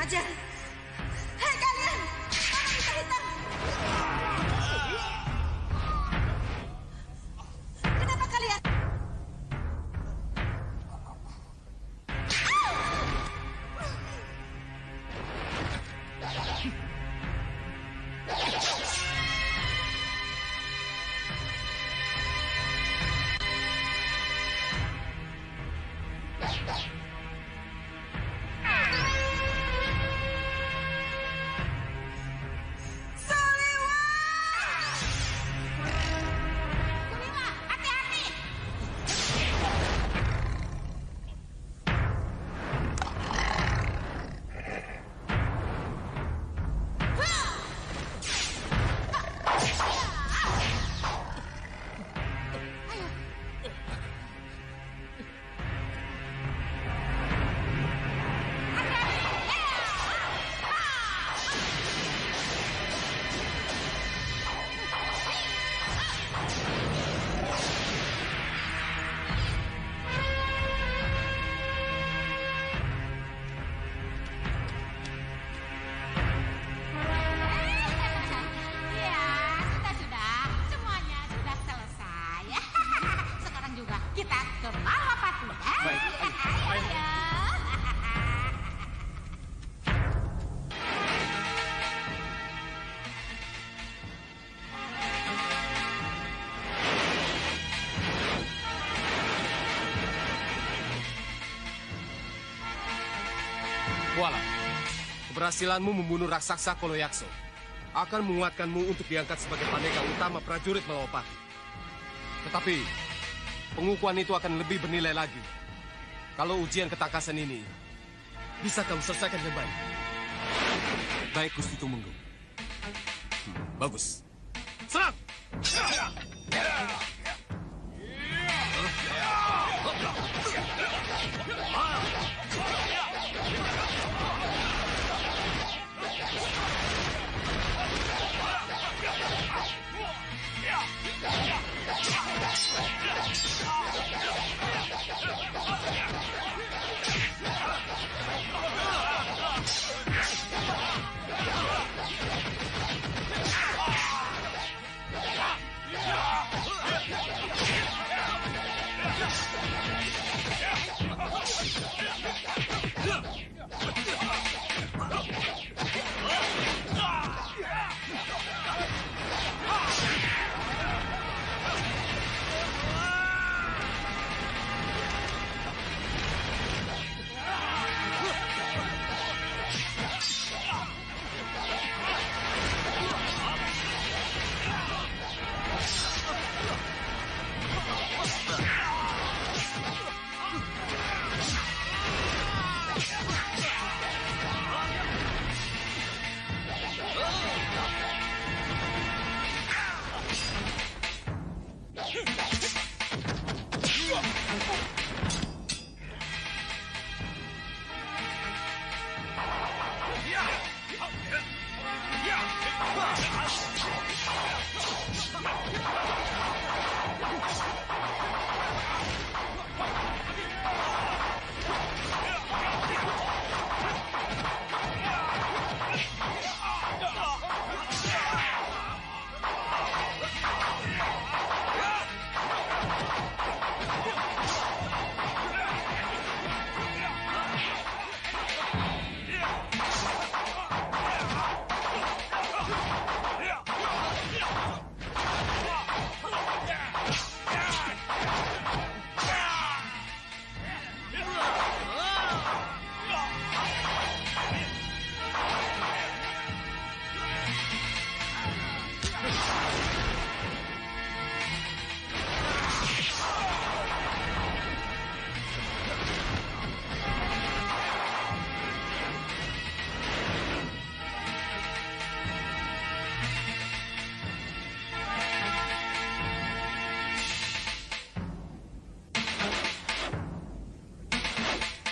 ajar. Hei kalian, mana bisa hitam? Kenapa kalian? Kuala, keberhasilanmu membunuh raksasa Koloyakso akan menguatkanmu untuk diangkat sebagai pandega utama prajurit Malawapati. Tetapi, pengukuhan itu akan lebih bernilai lagi kalau ujian ketangkasan ini bisa kamu selesaikan dengan baik. Baik, Gusti Tumenggung. Bagus. Serang!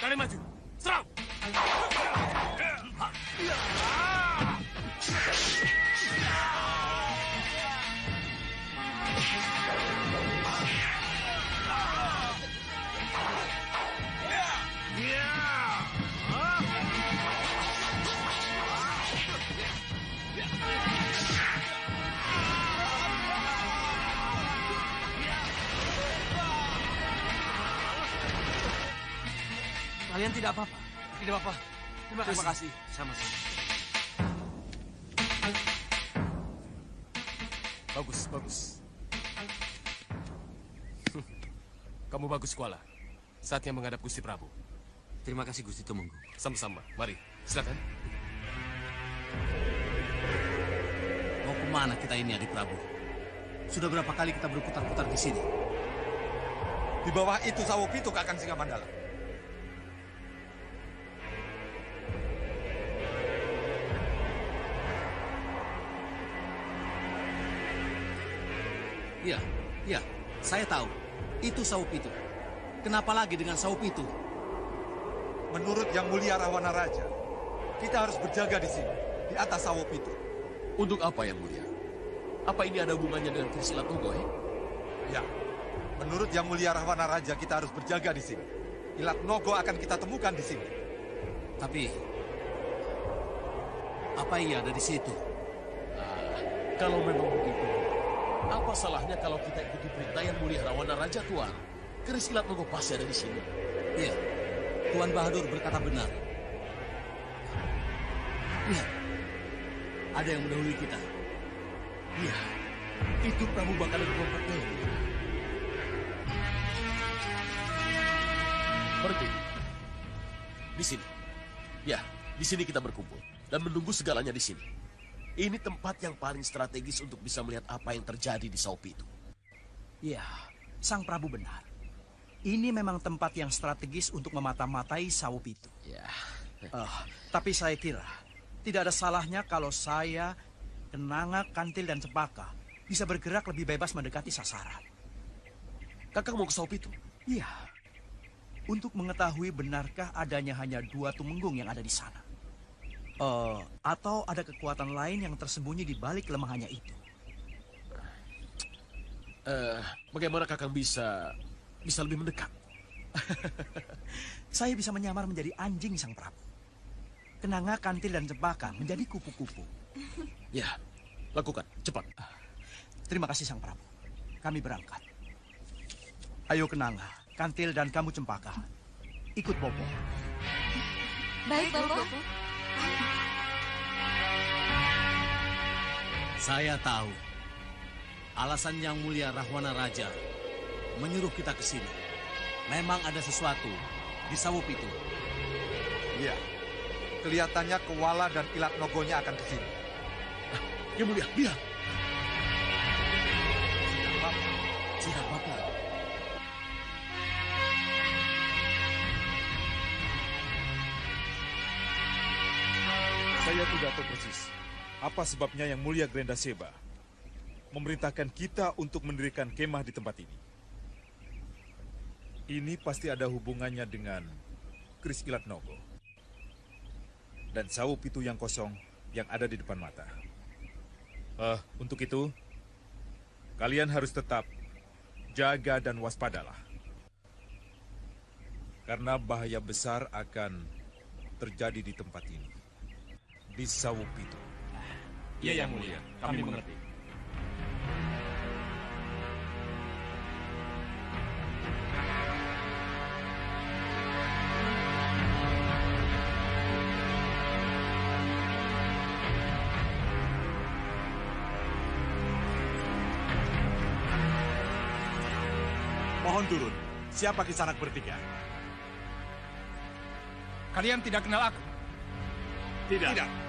Kalian maju, serang! Kalian tidak apa-apa? Tidak apa-apa. Terima kasih. Sama-sama. Bagus, bagus. Kamu bagus, Kuala. Saatnya menghadap Gusti Prabu. Terima kasih Gusti Tumenggung. Sama-sama. Mari, silakan. Mau kemana kita ini, Adik Prabu? Sudah berapa kali kita berputar-putar di sini? Di bawah itu Sawo Pitu Kakang Singamandala. Iya, saya tahu. Itu Sawo Pitu. Kenapa lagi dengan Sawo Pitu? Menurut Yang Mulia Rahwana Raja, kita harus berjaga di sini, di atas Sawo Pitu. Untuk apa yang mulia? Apa ini ada hubungannya dengan Keris Ilat Nogo, Ya, menurut Yang Mulia Rahwana Raja, kita harus berjaga di sini. Ilat Nogo akan kita temukan di sini. Tapi, apa iya ada di situ? Kalau memang begitu, apa salahnya kalau kita ikuti perintah Yang Mulia Rahwana Raja, Tuan? Keris Ilat Nogo pasti ada di sini. Iya, Tuan Bahadur berkata benar. Lihat, ada yang mendahului kita. Iya, itu Prabu Baka dan kelompoknya. Berhenti. Di sini. Ya, di sini kita berkumpul dan menunggu segalanya di sini. Ini tempat yang paling strategis untuk bisa melihat apa yang terjadi di Sawo Pitu. Iya, Sang Prabu benar. Ini memang tempat yang strategis untuk memata-matai Sawo Pitu. Ya. Tapi saya kira tidak ada salahnya kalau saya, Kenanga, Kantil, dan Cempaka bisa bergerak lebih bebas mendekati sasaran. Kakak mau ke Sawo Pitu? Iya. Untuk mengetahui benarkah adanya hanya 2 tumenggung yang ada di sana. Atau ada kekuatan lain yang tersembunyi di balik kelemahannya itu. Bagaimana Kakang bisa lebih mendekat? Saya bisa menyamar menjadi anjing Sang Prabu. Kenanga, Kantil, dan Cempaka menjadi kupu-kupu. Ya, lakukan. Cepat. Terima kasih Sang Prabu. Kami berangkat. Ayo Kenanga, Kantil, dan kamu Cempaka. Ikut Bopo. Baik, Bopo. Saya tahu. Alasan Yang Mulia Rahwana Raja menyuruh kita ke sini. Memang ada sesuatu di Sawo Pitu. Iya, kelihatannya Kuala dan Ilat Nogonya akan ke sini. Yang Mulia, lihat. Tidak apa-apa. Saya tidak tahu persis apa sebabnya Yang Mulia Grenda Seba memerintahkan kita untuk mendirikan kemah di tempat ini. Ini pasti ada hubungannya dengan Keris Ilat Nogo dan Sawo Pitu yang kosong yang ada di depan mata. Untuk itu, kalian harus tetap jaga dan waspadalah. Karena bahaya besar akan terjadi di tempat ini. Di Sawo Pitu. Iya, Yang Mulia. Kami mengerti. Mohon turun. Siapa Kisanak bertiga? Kalian tidak kenal aku? Tidak.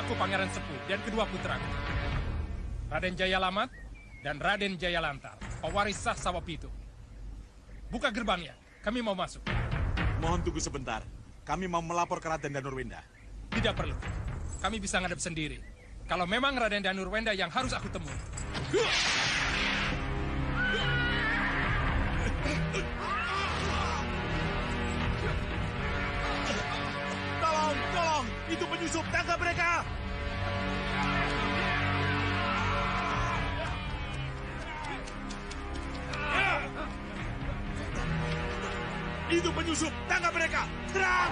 Aku Pangeran Sepuh dan kedua putraku. Raden Jaya Lamat dan Raden Jaya Lantar, pewaris sah Sawo Pitu. Buka gerbangnya, kami mau masuk. Mohon tunggu sebentar. Kami mau melapor ke Raden Danurwenda. Tidak perlu. Kami bisa ngadep sendiri. Kalau memang Raden Danurwenda yang harus aku temui. Tolong! Itu penyusup, tangkap mereka! Itu penyusup, tangkap mereka! Serang!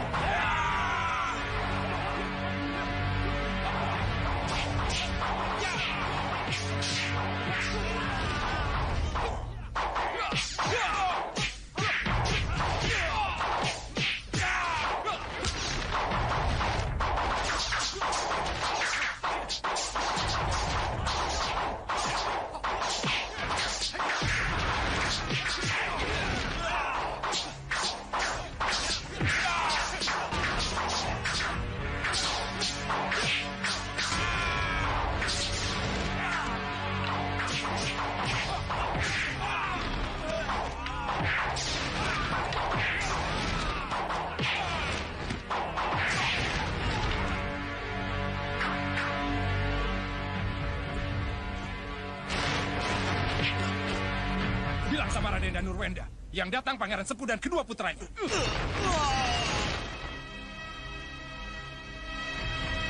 dan Nurwenda. Yang datang Pangeran Sepuh dan kedua putranya.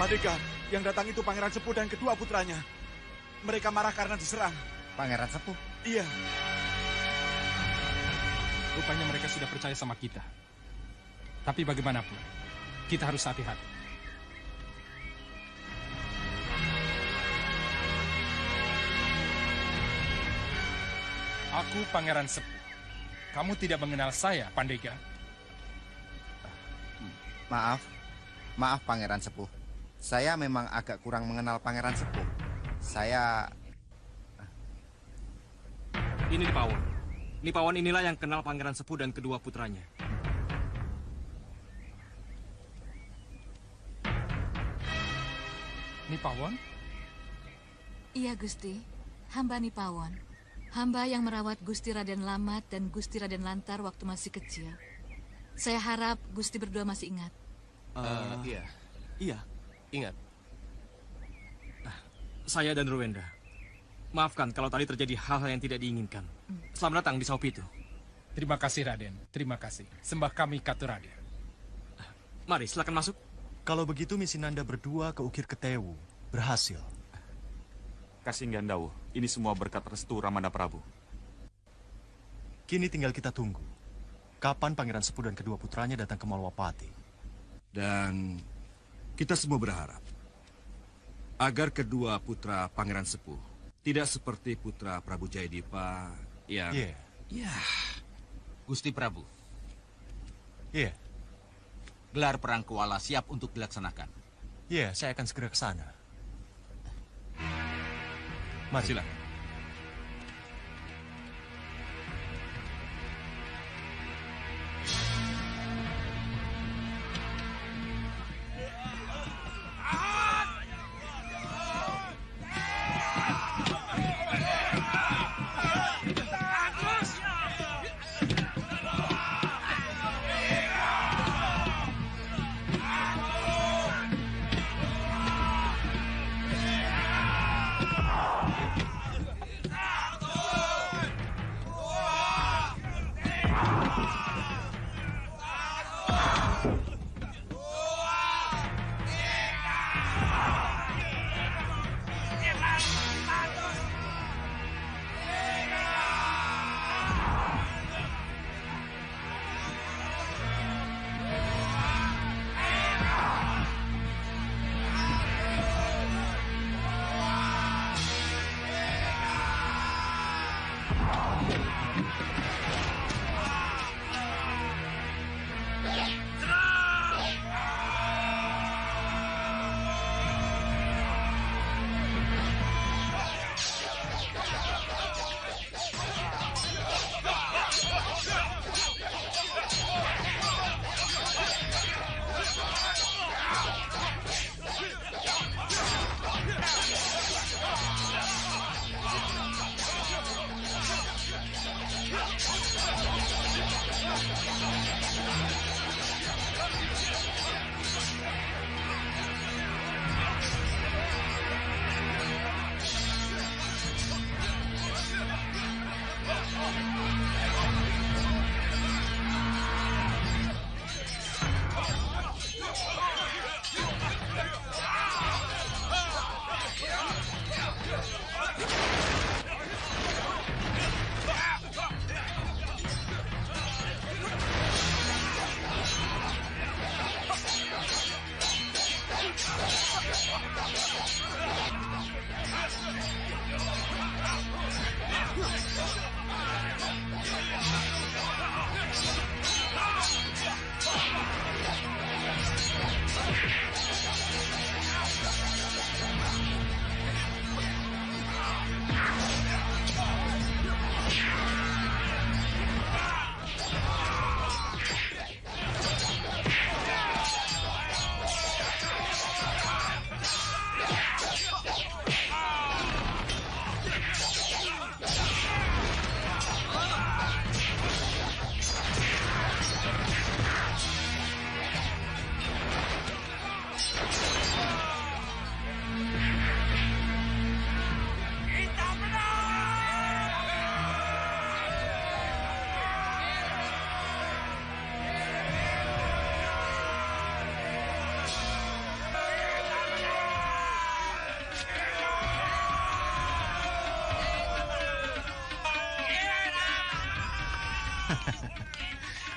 Pandega, yang datang itu Pangeran Sepuh dan kedua putranya. Mereka marah karena diserang. Pangeran Sepuh? Iya. Rupanya mereka sudah percaya sama kita. Tapi bagaimanapun, kita harus hati-hati. Aku Pangeran Sepuh. Kamu tidak mengenal saya, Pandega? Maaf Pangeran Sepuh. Saya memang agak kurang mengenal Pangeran Sepuh. Ini Nipawon. Nipawon inilah yang kenal Pangeran Sepuh dan kedua putranya. Nipawon? Iya, Gusti. Hamba Nipawon. Hamba yang merawat Gusti Raden Lamat dan Gusti Raden Lantar waktu masih kecil. Saya harap Gusti berdua masih ingat. Iya. Iya. Ingat. Saya dan Nurwenda. Maafkan kalau tadi terjadi hal-hal yang tidak diinginkan. Selamat datang di Sawopitu. Terima kasih, Raden. Terima kasih. Sembah kami Katu Raden. Mari, silakan masuk. Kalau begitu misi Nanda berdua ke Ukir Ketewu berhasil. Kasih Gandawu, ini semua berkat restu Ramanda Prabu. Kini tinggal kita tunggu. Kapan Pangeran Sepuh dan kedua putranya datang ke Malwapati. Dan kita semua berharap agar kedua putra Pangeran Sepuh tidak seperti putra Prabu Jayadipa yang... Ya, Gusti Prabu. Iya. Gelar perang Kuala siap untuk dilaksanakan. Iya, saya akan segera ke sana. Mari. Silakan.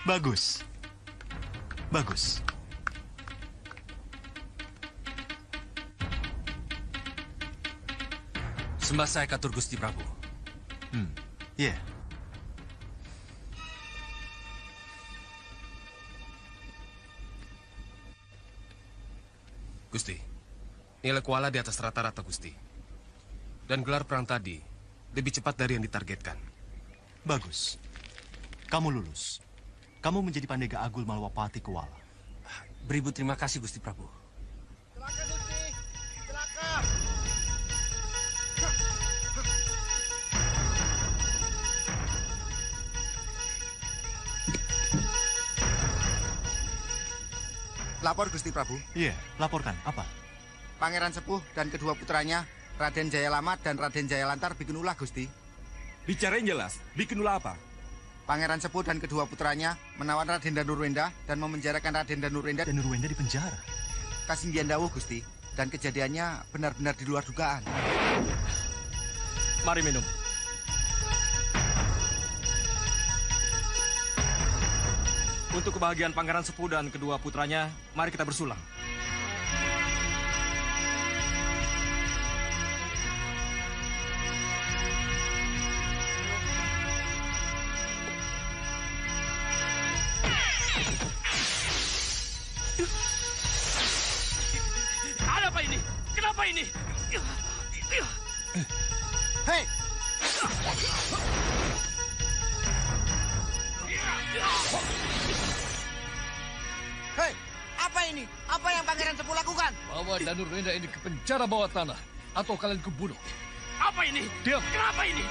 Bagus. Bagus. Sembah saya katur Gusti Prabu. Iya. Gusti, nilai kuala di atas rata-rata, Gusti. Dan gelar perang tadi lebih cepat dari yang ditargetkan. Bagus. Kamu lulus. Kamu menjadi Pandega Agul Malwapati Kuala. Beribu terima kasih, Gusti Prabu. Lapor Gusti Prabu. Iya, laporkan. Apa? Pangeran Sepuh dan kedua putranya, Raden Jayalamat dan Raden Jayalantar bikin ulah, Gusti. Bicarain jelas, bikin ulah apa? Pangeran Sepuh dan kedua putranya menawan Raden Danurwenda dan memenjarakan Raden Danurwenda. Danurwenda di penjara? Kasinggihan dawuh, Gusti. Dan kejadiannya benar-benar di luar dugaan. Mari minum. Untuk kebahagiaan Pangeran Sepuh dan kedua putranya, mari kita bersulang. Ada apa ini? Kenapa ini? Hei! Hei, apa ini? Apa yang Pangeran Sepuh lakukan? Bawa Danurwenda ini ke penjara bawah tanah, atau kalian kebunuh. Apa ini? Diam. Kenapa ini?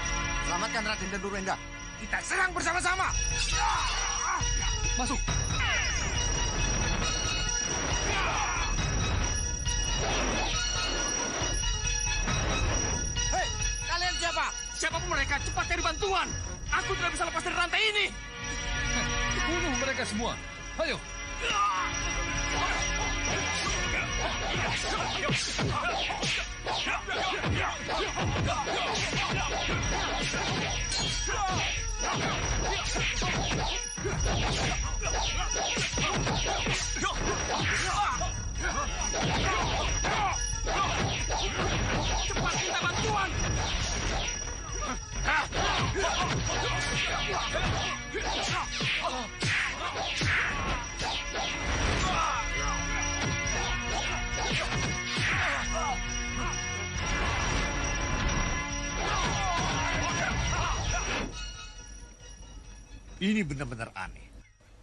Selamatkan Raden Danurwenda. Kita serang bersama-sama. Masuk. Hei, kalian siapa? Siapapun mereka, cepat cari bantuan. Aku tidak bisa lepas dari rantai ini. Bunuh mereka semua. Ayo. Cepat minta bantuan. Ini benar-benar aneh.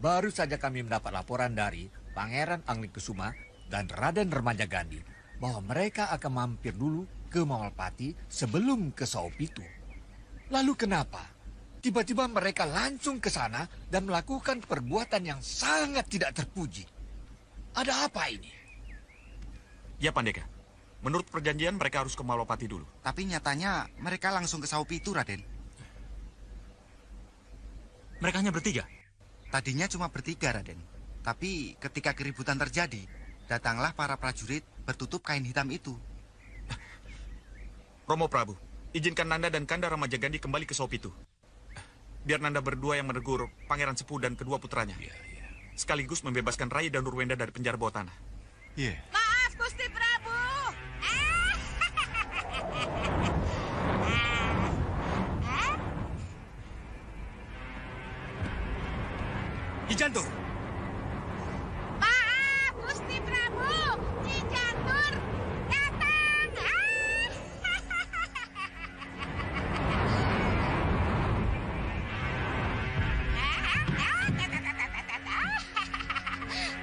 Baru saja kami mendapat laporan dari Pangeran Anglikesuma dan Raden Remaja Gandhi bahwa mereka akan mampir dulu ke Malwapati sebelum ke Saopitu. Lalu kenapa tiba-tiba mereka langsung ke sana dan melakukan perbuatan yang sangat tidak terpuji? Ada apa ini? Ya, Pandega. Menurut perjanjian mereka harus ke Malwapati dulu. Tapi nyatanya mereka langsung ke Saopitu, Raden. Mereka hanya bertiga? Tadinya cuma bertiga, Raden. Tapi ketika keributan terjadi, datanglah para prajurit bertutup kain hitam itu. Romo Prabu, izinkan Nanda dan Kanda Remaja Gandhi kembali ke Saopitu. Biar Nanda berdua yang menegur Pangeran Sepuh dan kedua putranya. Sekaligus membebaskan Rai Danurwenda dari penjara bawah tanah. Iya. Maaf, Gusti Prabu. Ijantur! Maaf, Gusti Prabu. Nyi Jantur datang.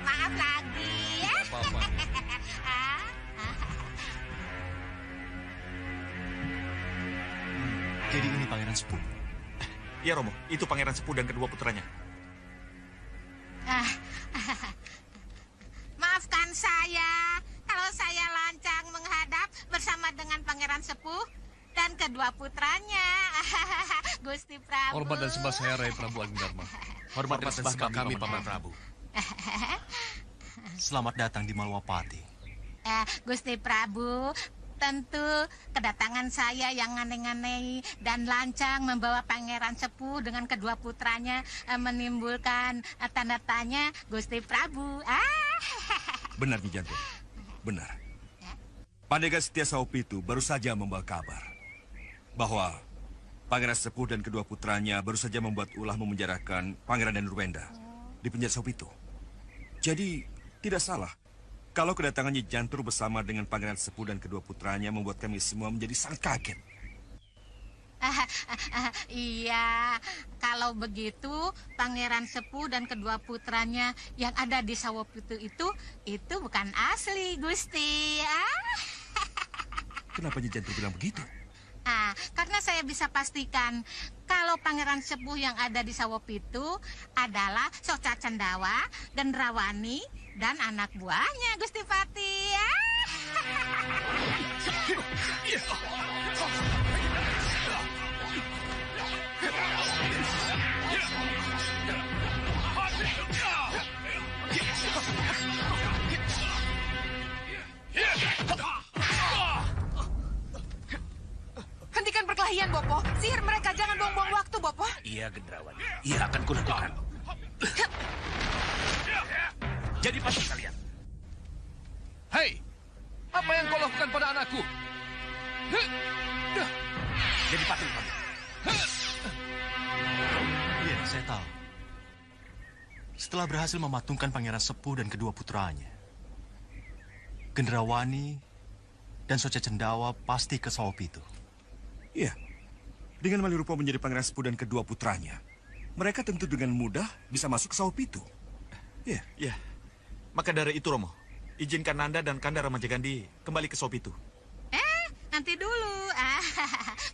Maaf lagi ya. Apa-apa. Jadi ini Pangeran Sepuh. Iya, Romo. Itu Pangeran Sepuh dan kedua putranya. Maafkan saya kalau saya lancang menghadap bersama dengan Pangeran Sepuh dan kedua putranya. Gusti Prabu. Hormat dan sembah saya, Rai Prabu Agung Dharma. Hormat dan sembah kami, Paman Prabu. Selamat datang di Malwapati. Gusti Prabu, Tentu kedatangan saya yang aneh-aneh dan lancang membawa Pangeran Sepuh dengan kedua putranya menimbulkan tanda tanya Gusti Prabu. Benar, Nyi Jantung. Benar. Pandega Setia Saopitu baru saja membawa kabar bahwa Pangeran Sepuh dan kedua putranya baru saja membuat ulah memenjarakan Pangeran dan Nurwenda di penjara Saopitu. Jadi, tidak salah kalau kedatangan Nyi Jantur bersama dengan Pangeran Sepuh dan kedua putranya membuat kami semua menjadi sangat kaget. Iya, kalau begitu Pangeran Sepuh dan kedua putranya yang ada di Sawopitu itu bukan asli, Gusti. Kenapa Nyi Jantur bilang begitu? Karena saya bisa pastikan kalau Pangeran Sepuh yang ada di Sawopitu adalah Soca Cendawa, Gendrawani, dan anak buahnya, Gusti Pati. Hentikan perkelahian, Bopo. Sihir mereka, jangan buang-buang waktu, Bopo. Iya, Gendrawani. Iya, akan kulakukan. Jadi pasti kalian. Hei, apa yang kau lakukan pada anakku? Jadi pati kamu. Iya, saya tahu. Setelah berhasil mematungkan Pangeran Sepuh dan kedua putranya, Gendrawani dan Soca Cendawa pasti ke Sawopitu. Iya, dengan Malirupa menjadi Pangeran Sepuh dan kedua putranya, mereka tentu dengan mudah bisa masuk ke Sawopitu. Iya. Iya. Maka dari itu, Romo, izinkan Nanda dan Kanda Ramajagandi kembali ke Sawopitu. Nanti dulu.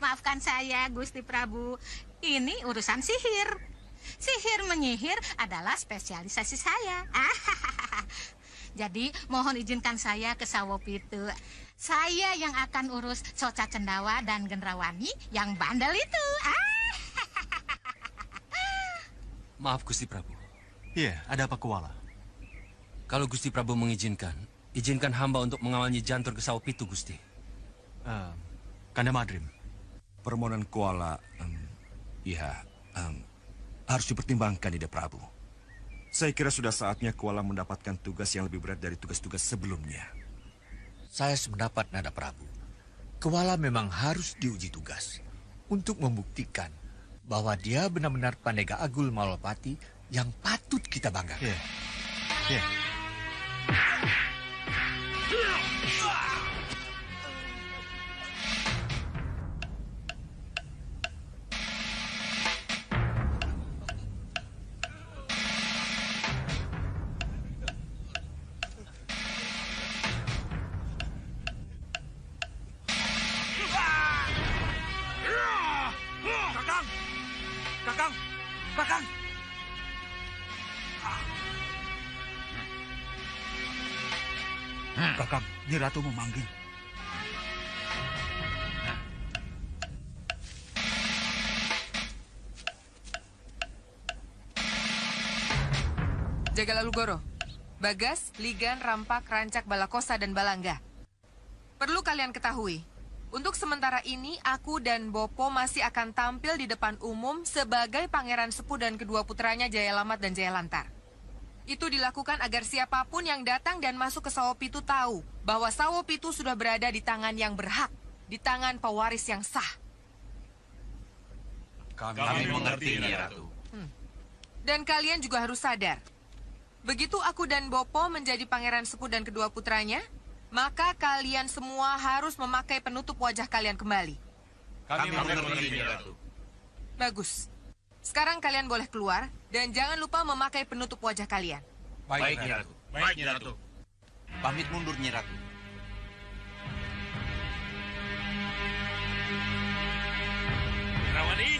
Maafkan saya, Gusti Prabu. Ini urusan sihir. Sihir menyihir adalah spesialisasi saya. Jadi, mohon izinkan saya ke Sawopitu. Saya yang akan urus Soca Cendawa dan Gendrawani yang bandel itu. Maaf, Gusti Prabu. Iya, ada apa, Kuala? Kalau Gusti Prabu mengizinkan, izinkan hamba untuk mengawal Nyi Jantur ke Sawopitu, Gusti. Kanda Madrim. Permohonan Kuala, harus dipertimbangkan, Ida Prabu. Saya kira sudah saatnya Kuala mendapatkan tugas yang lebih berat dari tugas-tugas sebelumnya. Saya sependapat, Nada Prabu. Kuala memang harus diuji tugas untuk membuktikan bahwa dia benar-benar Pandega Agul Malapati yang patut kita banggakan. Iya. Kakang! Kakang, Nyi Ratu memanggil. Jagalalugoro, Bagas, Ligan, Rampak, Rancak, Balakosa, dan Balangga. Perlu kalian ketahui, untuk sementara ini aku dan Bopo masih akan tampil di depan umum sebagai Pangeran Sepuh dan kedua putranya Jayalamat dan Jayalantar. Itu dilakukan agar siapapun yang datang dan masuk ke Sawopitu tahu bahwa Sawopitu sudah berada di tangan yang berhak, di tangan pewaris yang sah. Kami mengerti, Nyi Ratu. Dan kalian juga harus sadar, begitu aku dan Bopo menjadi Pangeran Sepuh dan kedua putranya, maka kalian semua harus memakai penutup wajah kalian kembali. Kami mengerti, Nyi Ratu. Bagus. Sekarang kalian boleh keluar, dan jangan lupa memakai penutup wajah kalian. Baik, Nyi Ratu. Baik, Nyi Ratu. Pamit mundur, Nyi Ratu. Gendrawani!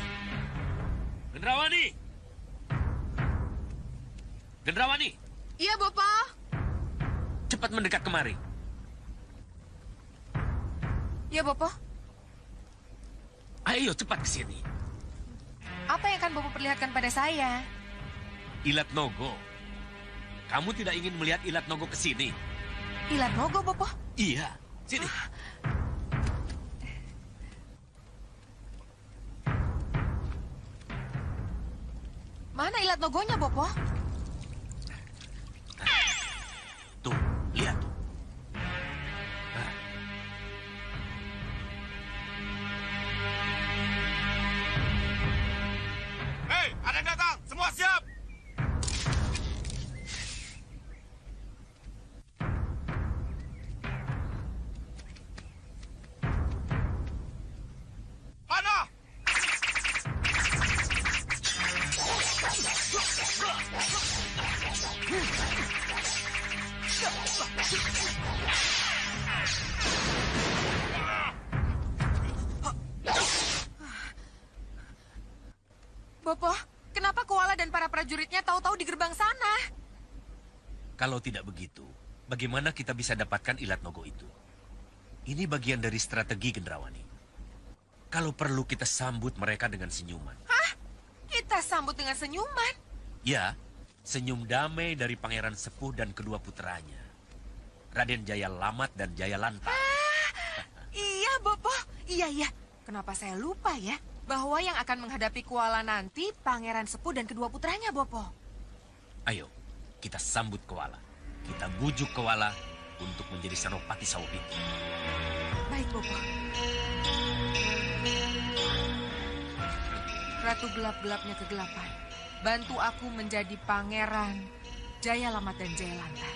Gendrawani! Gendrawani! Iya, Bopo. Cepat mendekat kemari. Iya, Bopo. Ayo cepat ke sini. Apa yang akan Bopo perlihatkan pada saya? Ilat Nogo. Kamu tidak ingin melihat Ilat Nogo ke sini? Ilat Nogo, Bopo? Iya, sini. Ilat Nogonya, Bopo? Tuh, lihat tuh. Hei, ada yang datang! Semua siap! Panah! Bopo, kenapa Koala dan para prajuritnya tahu-tahu di gerbang sana? Kalau tidak begitu, bagaimana kita bisa dapatkan Ilat Nogo itu? Ini bagian dari strategi Gendrawani. Kalau perlu kita sambut mereka dengan senyuman. Hah? Kita sambut dengan senyuman? Ya, senyum damai dari Pangeran Sepuh dan kedua putranya. Raden Jaya Lamat dan Jaya Lantar. Iya, Bopo. Iya. Kenapa saya lupa ya? Bahwa yang akan menghadapi Koala nanti Pangeran Sepuh dan kedua putranya, Bopo. Ayo, kita sambut Koala. Kita bujuk Koala untuk menjadi Senopati Sawopitu. Baik, Bopo. Ratu gelap-gelapnya kegelapan, bantu aku menjadi Pangeran Jaya Lamat dan Jaya Lantar.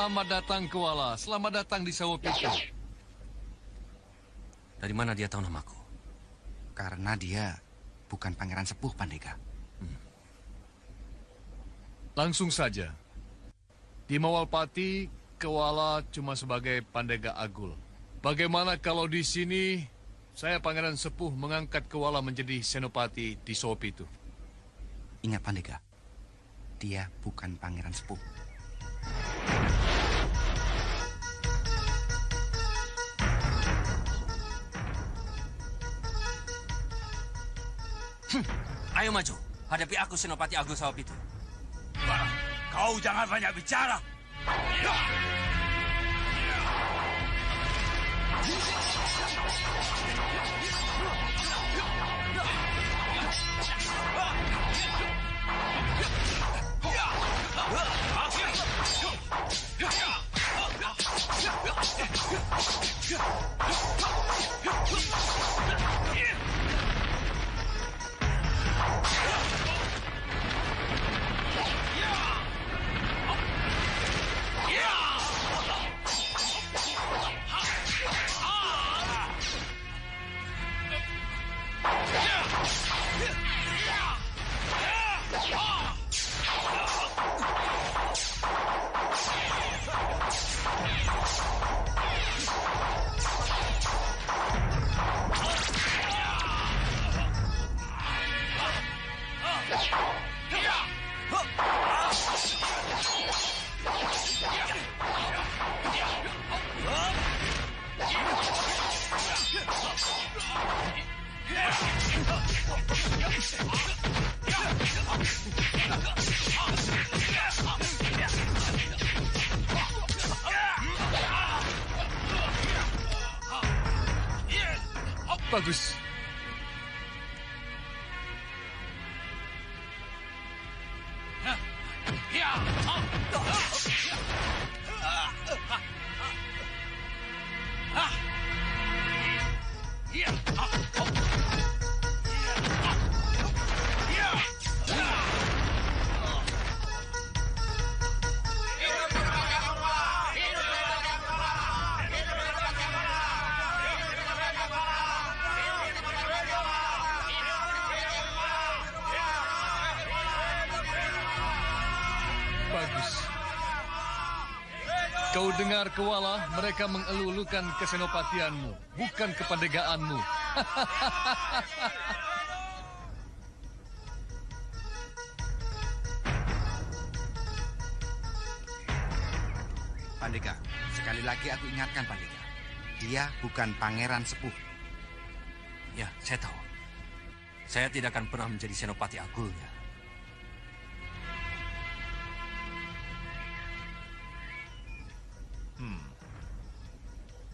Selamat datang, Koala. Selamat datang di Sawopitu. Dari mana dia tahu namaku? Karena dia bukan Pangeran Sepuh, Pandega. Langsung saja. Di Mawalpati, Koala cuma sebagai Pandega Agul. Bagaimana kalau di sini saya Pangeran Sepuh mengangkat Koala menjadi Senopati di Sawopitu? Ingat, Pandega. Dia bukan Pangeran Sepuh. Ayo maju, hadapi aku Senopati Agul Sawopitu. Kau jangan banyak bicara. Bagus. Bagus. Kau dengar, Kuala, mereka mengelulukan kesenopatianmu, bukan kepandegaanmu. Pandega, sekali lagi aku ingatkan Pandega. Dia bukan pangeran sepuh. Ya, saya tahu. Saya tidak akan pernah menjadi senopati agulnya.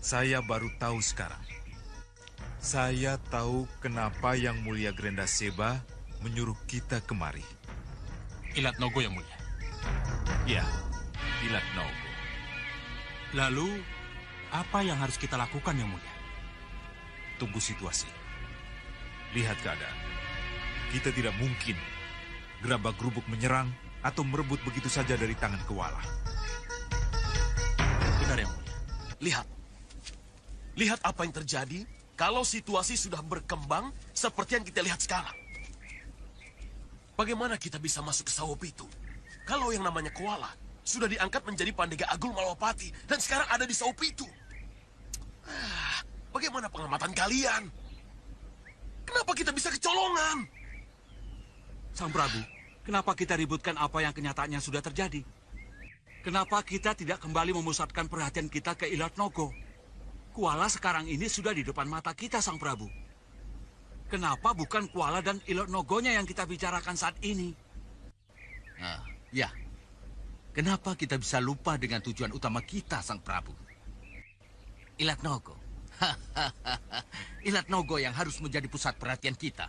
Saya baru tahu sekarang. Saya tahu kenapa Yang Mulia Grenda Seba menyuruh kita kemari. Ilat Nogo, Yang Mulia. Ya, Ilat Nogo. Lalu, apa yang harus kita lakukan, Yang Mulia? Tunggu situasi. Lihat keadaan. Kita tidak mungkin gerabak-gerubuk menyerang atau merebut begitu saja dari tangan Kuala. Benar, Yang Mulia. Lihat. Lihat apa yang terjadi kalau situasi sudah berkembang seperti yang kita lihat sekarang. Bagaimana kita bisa masuk ke Sawopitu kalau yang namanya Kuala sudah diangkat menjadi Pandega Agul Malawapati dan sekarang ada di Sawopitu? Bagaimana pengamatan kalian? Kenapa kita bisa kecolongan? Sang Prabu, kenapa kita ributkan apa yang kenyataannya sudah terjadi? Kenapa kita tidak kembali memusatkan perhatian kita ke Ilat Nogo? Kuala sekarang ini sudah di depan mata kita, Sang Prabu. Kenapa bukan Kuala dan Ilat Nogonya yang kita bicarakan saat ini? Ya. Kenapa kita bisa lupa dengan tujuan utama kita, Sang Prabu? Ilat Nogo. Ilat Nogo yang harus menjadi pusat perhatian kita.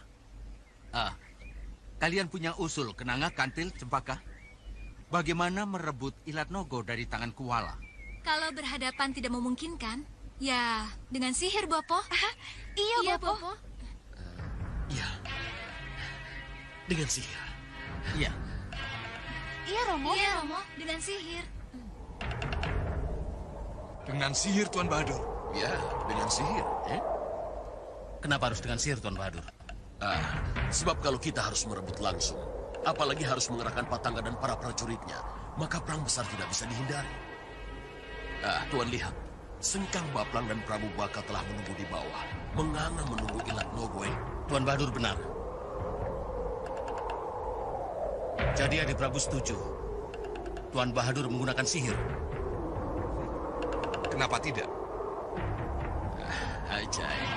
Kalian punya usul, Kenanga, Kantil, Cempaka? Bagaimana merebut Ilat Nogo dari tangan Kuala? Kalau berhadapan tidak memungkinkan, ya dengan sihir, Bopo. Iya, Bopo. Iya. Dengan sihir. Iya. Iya, Romo. Iya, Romo. Dengan sihir. Dengan sihir, Tuan Bahadur. Ya, dengan sihir. Kenapa harus dengan sihir, Tuan Bahadur? Sebab kalau kita harus merebut langsung, apalagi harus mengerahkan Patangga dan para prajuritnya, maka perang besar tidak bisa dihindari. Tuan lihat, Sengkang Baplang dan Prabu Baka telah menunggu di bawah, menganga menunggu Ilat Nogo. Tuan Bahadur benar. Jadi Adik Prabu setuju. Tuan Bahadur menggunakan sihir. Kenapa tidak? Ajaib.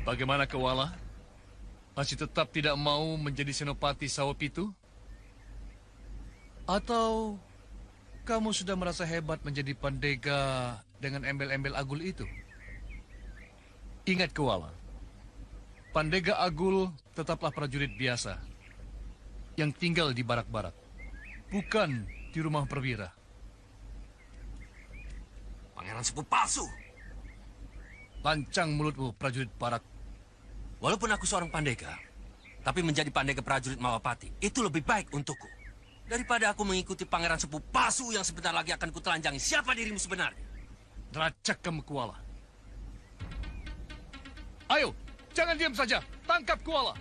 Bagaimana, Kuala? Masih tetap tidak mau menjadi senopati Sawopitu? Atau kamu sudah merasa hebat menjadi pandega dengan embel-embel agul itu? Ingat, Kuala, pandega agul tetaplah prajurit biasa yang tinggal di barak-barak, bukan di rumah perwira. Pangeran sepuh palsu. Lancang mulutmu, prajurit barak. Walaupun aku seorang pandega, tapi menjadi pandega prajurit Malawapati itu lebih baik untukku daripada aku mengikuti pangeran sepuh palsu yang sebentar lagi akan kutelanjangi. Siapa dirimu sebenarnya? Deracak kamu, Kuala. Ayo, jangan diam saja. Tangkap Kuala.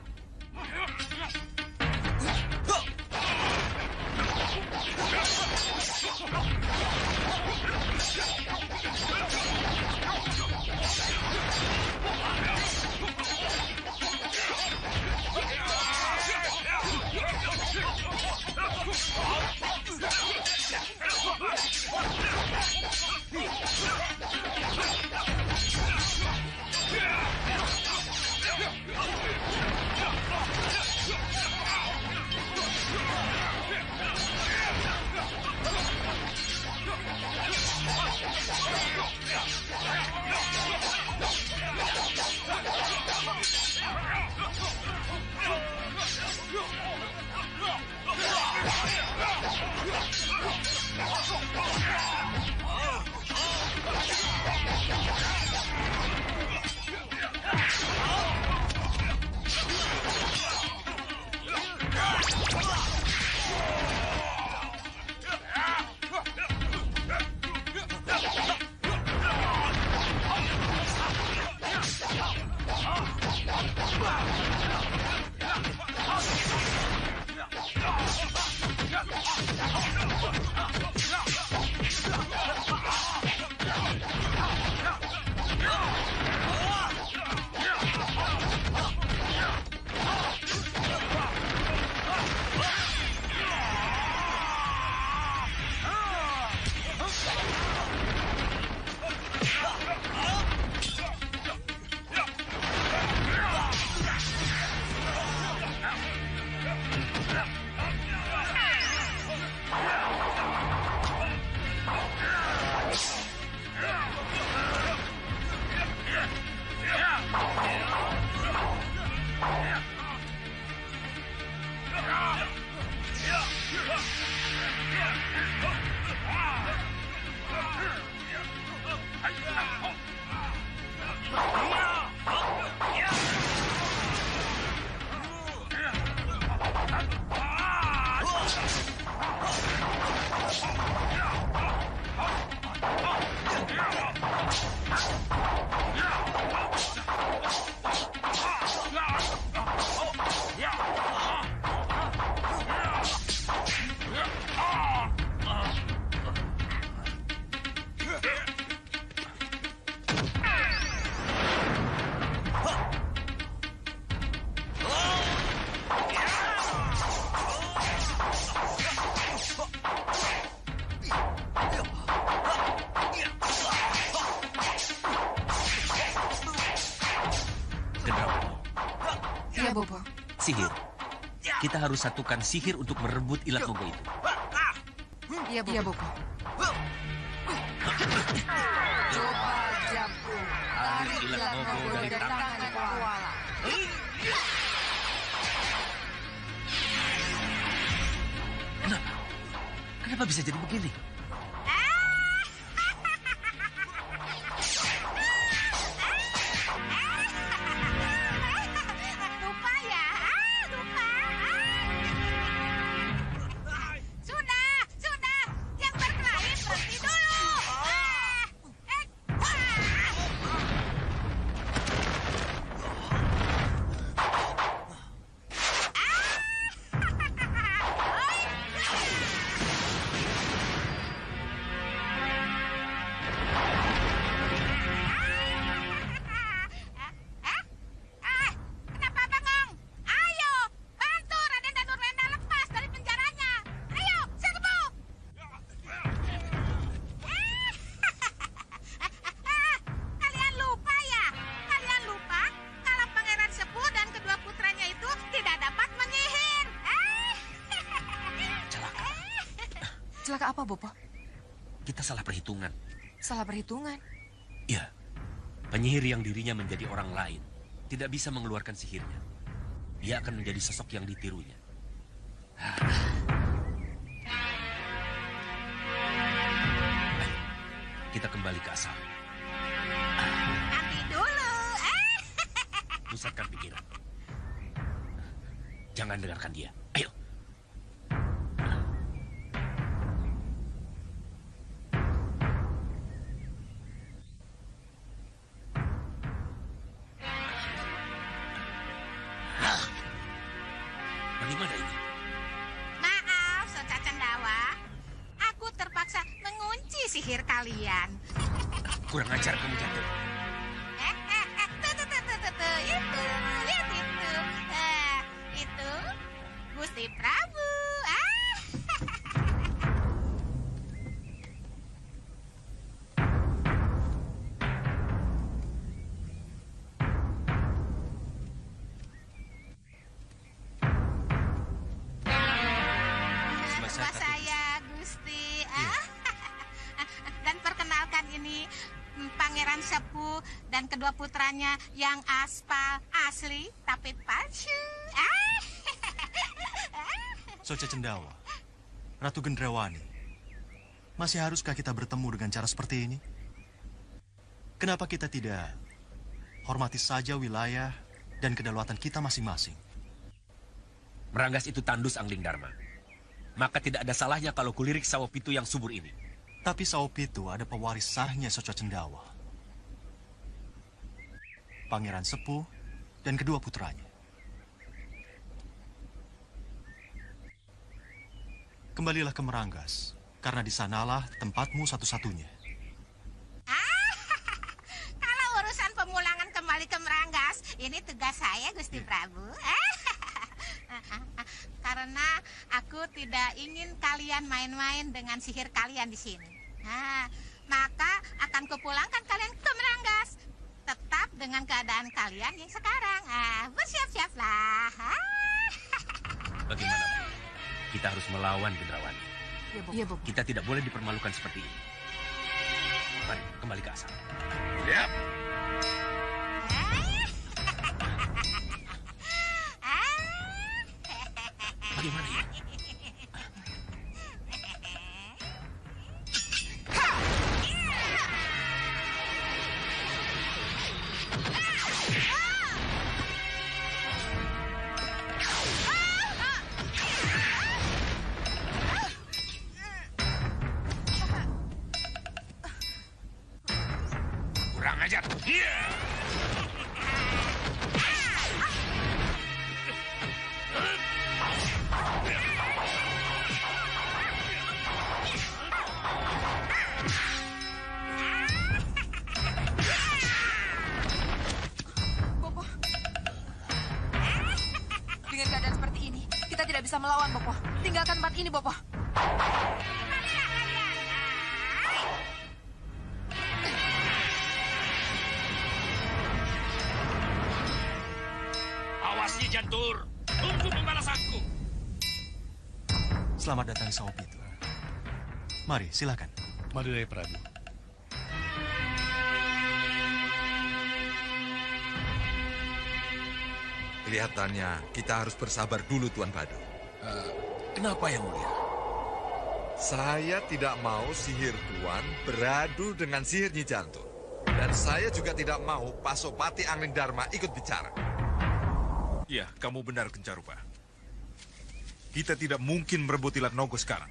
Bopo. Sihir. Kita harus satukan sihir untuk merebut Ilat Nogo itu. Iya, Bopo. Coba jampu. Tarik Ilat Nogo dari tangan koala. Kenapa bisa jadi begini? Lupa ya, lupa. Sudah. Yang berkelahi berhenti dulu. Kenapa bengong? Ayo, bantu Raden dan Nurwenda lepas dari penjaranya. Ayo, serbu. Kalian lupa ya? Kalian lupa kalau Pangeran Sepuh dan kedua putranya itu tidak dapat menyihir. Celaka apa, Bopo? Kita salah perhitungan. Salah perhitungan. Ya, penyihir yang dirinya menjadi orang lain tidak bisa mengeluarkan sihirnya. Dia akan menjadi sosok yang ditirunya. Ayo, kita kembali ke asal. Nanti dulu. Pusatkan pikiran. Jangan dengarkan dia. Ayo. Bagaimana ini? Maaf, Soca Cendawa. Aku terpaksa mengunci sihir kalian. Kurang ajar kamu, Jantung. Tuh, itu, lihat itu. Itu Gusti Prabu. Nama saya Gusti. Dan perkenalkan ini Pangeran Sepuh dan kedua putranya yang aspal asli tapi palsu. Soca Cendawa, Ratu Gendrawani, masih haruskah kita bertemu dengan cara seperti ini? Kenapa kita tidak hormati saja wilayah dan kedaulatan kita masing-masing? Meranggas itu tandus, Angling Dharma. Maka tidak ada salahnya kalau kulirik Sawopitu yang subur ini. Tapi Sawopitu ada pewaris sahnya, Soca Cendawa. Pangeran Sepuh dan kedua putranya. Kembalilah ke Meranggas, karena di sanalah tempatmu satu-satunya. Kalau urusan pemulangan kembali ke Meranggas, ini tugas saya, Gusti Prabu. Karena aku tidak ingin kalian main-main dengan sihir kalian di sini. Maka akan kupulangkan kalian ke Meranggas. Tetap dengan keadaan kalian yang sekarang. Bersiap-siaplah. Bagaimana, Bu? Kita harus melawan Gendrawani. Iya, Bopo. Kita tidak boleh dipermalukan seperti ini. Mari, kembali ke asal. Siap. Bagaimana ya? Kurang ajar. Bopo. Dengan keadaan seperti ini, kita tidak bisa melawan, Bopo. Tinggalkan tempat ini, Bopo. Awas, Nyi Jantung. Jantur, tunggu pembalasanku. Selamat datang Saopitu. Mari, silakan. Mari Rai Prabu. Kelihatannya kita harus bersabar dulu, Tuan Badu. Kenapa yang mulia? Saya tidak mau sihir Tuan beradu dengan sihir Nyi Jantur. Dan saya juga tidak mau Pasopati Angling Dharma ikut bicara. Ya, kamu benar, Kencarupa. Kita tidak mungkin merebut Ilat Nogo sekarang.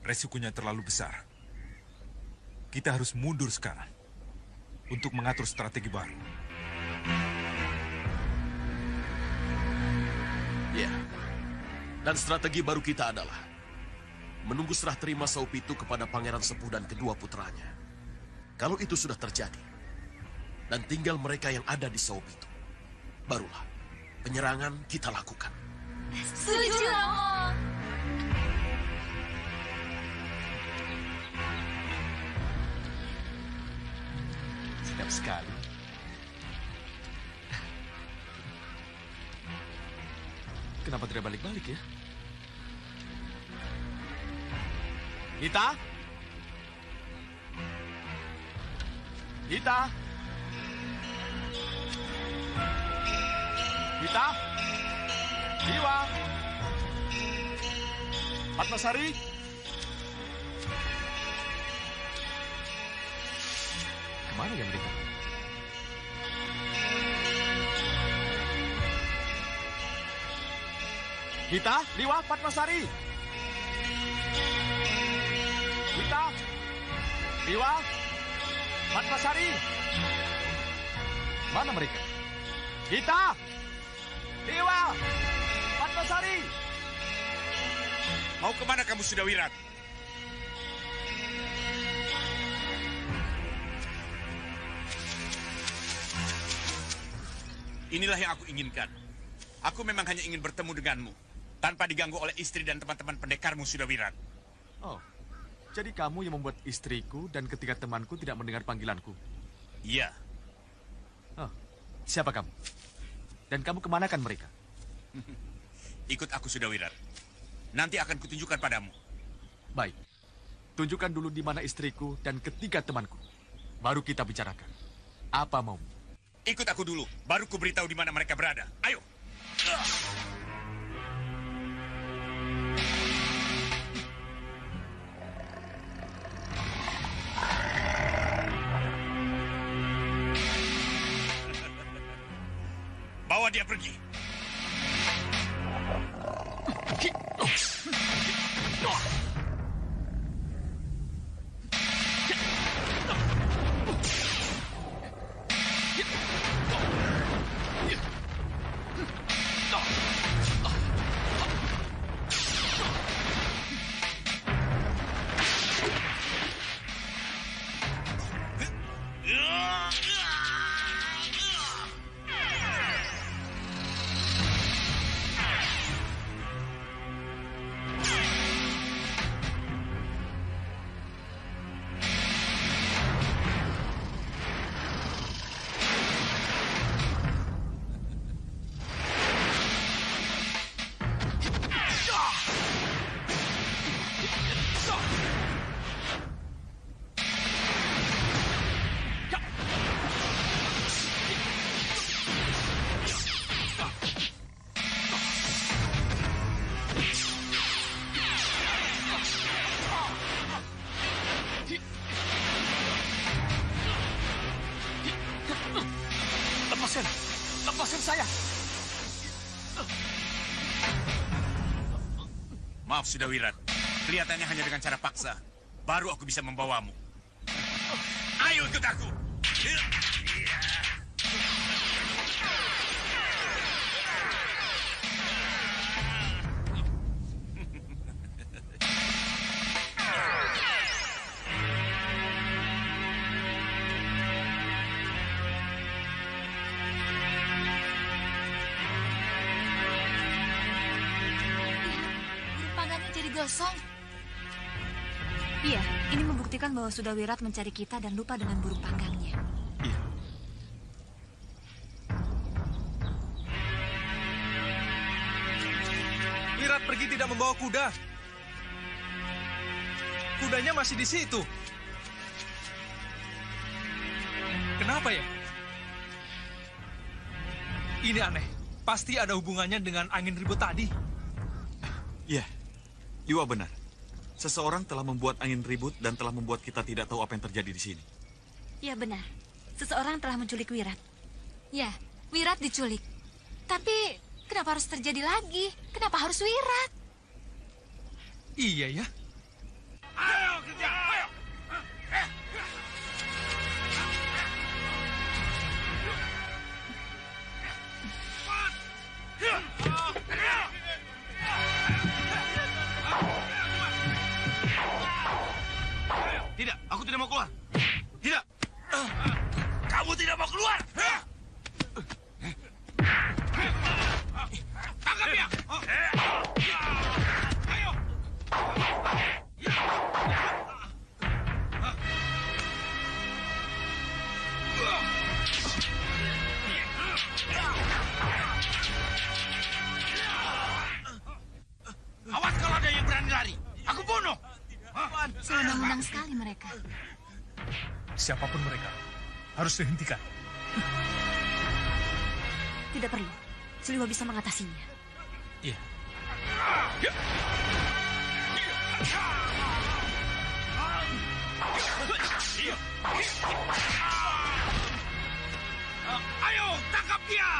Resikonya terlalu besar. Kita harus mundur sekarang untuk mengatur strategi baru. Ya, dan strategi baru kita adalah menunggu serah terima Saopitu kepada Pangeran Sepuh dan kedua putranya. Kalau itu sudah terjadi, dan tinggal mereka yang ada di Saopitu, barulah penyerangan kita lakukan. Setuju, Romo. Sedap sekali. Kenapa tidak balik-balik ya? Gita? Gita? Gita? Diwa? Padmasari? Kemana ya mereka? Gita, Diwa, Padmasari. Gita, Diwa, Padmasari. Mana mereka? Gita, Diwa, Padmasari. Mau kemana kamu, Sudawirat? Inilah yang aku inginkan. Aku memang hanya ingin bertemu denganmu, tanpa diganggu oleh istri dan teman-teman pendekarmu, Sudawirat. Oh, jadi kamu yang membuat istriku dan ketiga temanku tidak mendengar panggilanku? Iya. Oh, siapa kamu? Dan kamu kemanakan mereka? Ikut aku, Sudawirat. Nanti akan kutunjukkan padamu. Baik. Tunjukkan dulu di mana istriku dan ketiga temanku. Baru kita bicarakan. Apa maumu? Ikut aku dulu, baru ku beritahu di mana mereka berada. Ayo. Bawa dia pergi. Lepaskan saya. Maaf, Sudawirat. Kelihatannya hanya dengan cara paksa, baru aku bisa membawamu. Ayo ikut aku. Gosong. Iya, ini membuktikan bahwa Sudawirat mencari kita dan lupa dengan burung panggangnya. Iya. tidak membawa kuda. Kudanya masih di situ. Kenapa ya? Ini aneh. Pasti ada hubungannya dengan angin ribut tadi. Iya, Liwa benar. Seseorang telah membuat angin ribut dan telah membuat kita tidak tahu apa yang terjadi di sini. Ya benar. Seseorang telah menculik Wirat. Ya, Wirat diculik. Tapi kenapa harus terjadi lagi? Kenapa harus Wirat? Iya ya. Ayo kerja, ayo. Tidak, aku tidak mau keluar. Tidak. Kamu tidak mau keluar. Tangkap dia. Ayo. Awas kalau ada yang berani lari. Aku bunuh. Senang-senang sekali mereka. Siapapun mereka, harus dihentikan. Tidak perlu. Siliwa bisa mengatasinya. Iya. Ayo, tangkap dia.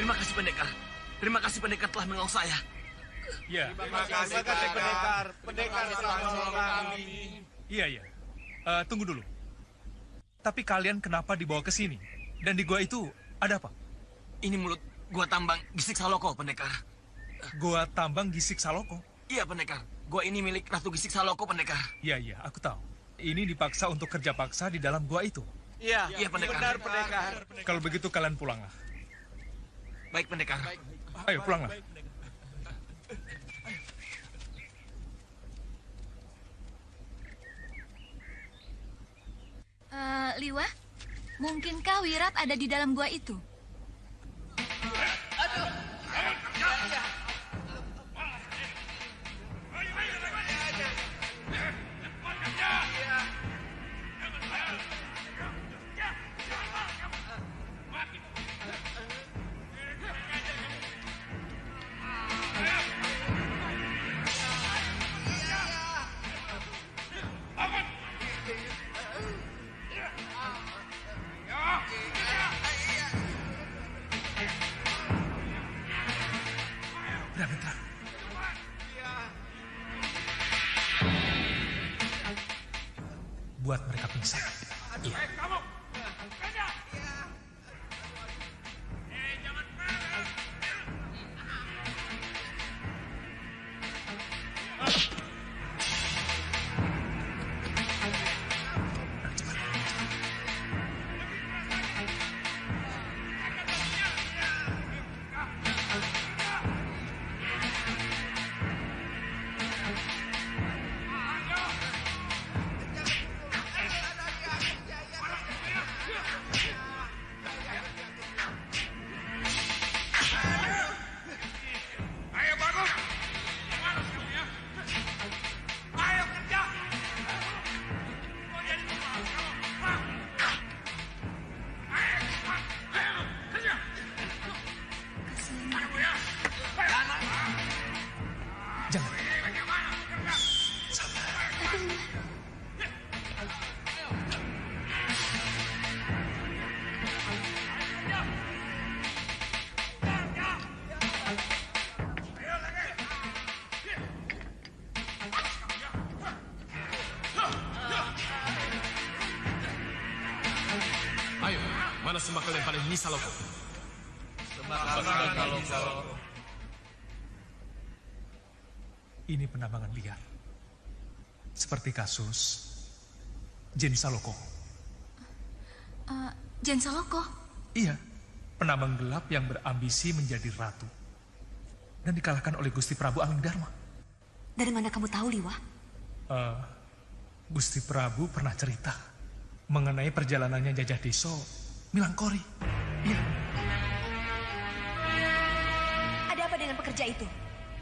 Terima kasih pendekar. Terima kasih pendekar telah menolong saya. Ya. Terima kasih pendekar. Pendekar telah menolong kami. Iya, iya. Tunggu dulu. Tapi kalian kenapa dibawa ke sini? Dan di gua itu ada apa? Ini mulut gua tambang Gisik Saloko, pendekar. Gua tambang Gisik Saloko? Iya, pendekar. Gua ini milik Ratu Gisik Saloko, pendekar. Iya, iya, aku tahu. Ini dipaksa untuk kerja paksa di dalam gua itu. Iya, pendekar. Benar, pendekar. Kalau begitu kalian pulanglah. Baik, pendekar. Ayo, pulanglah. Liwa, mungkinkah Wirat ada di dalam gua itu? Buat mereka pingsan. Iya. mana sembah kalian pada Nyi Saloko? Ini penambangan liar. Seperti kasus Jin Saloko. Jin Saloko? Iya, penambang gelap yang berambisi menjadi ratu. Dan dikalahkan oleh Gusti Prabu Anglingdarma. Dari mana kamu tahu, Liwa? Gusti Prabu pernah cerita mengenai perjalanannya Jajah Deso Milangkori. Iya. Ada apa dengan pekerja itu?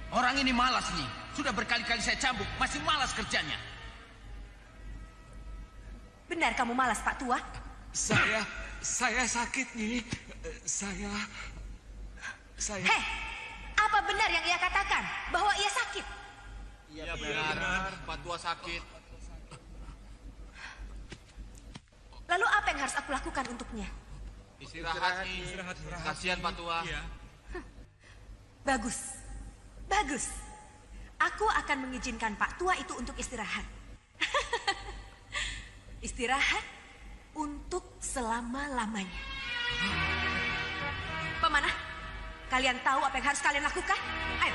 Orang ini malas nih. Sudah berkali-kali saya cambuk, masih malas kerjanya. Benar kamu malas, Pak Tua? Saya sakit nih. Saya... Hei, apa benar yang ia katakan? Bahwa ia sakit? Iya benar, Pak Tua sakit. Lalu apa yang harus aku lakukan untuknya? Istirahat. Kasihan Pak Tua. Bagus. Bagus. Aku akan mengizinkan Pak Tua itu untuk istirahat. Istirahat untuk selama-lamanya. Pemanah, kalian tahu apa yang harus kalian lakukan? Ayo.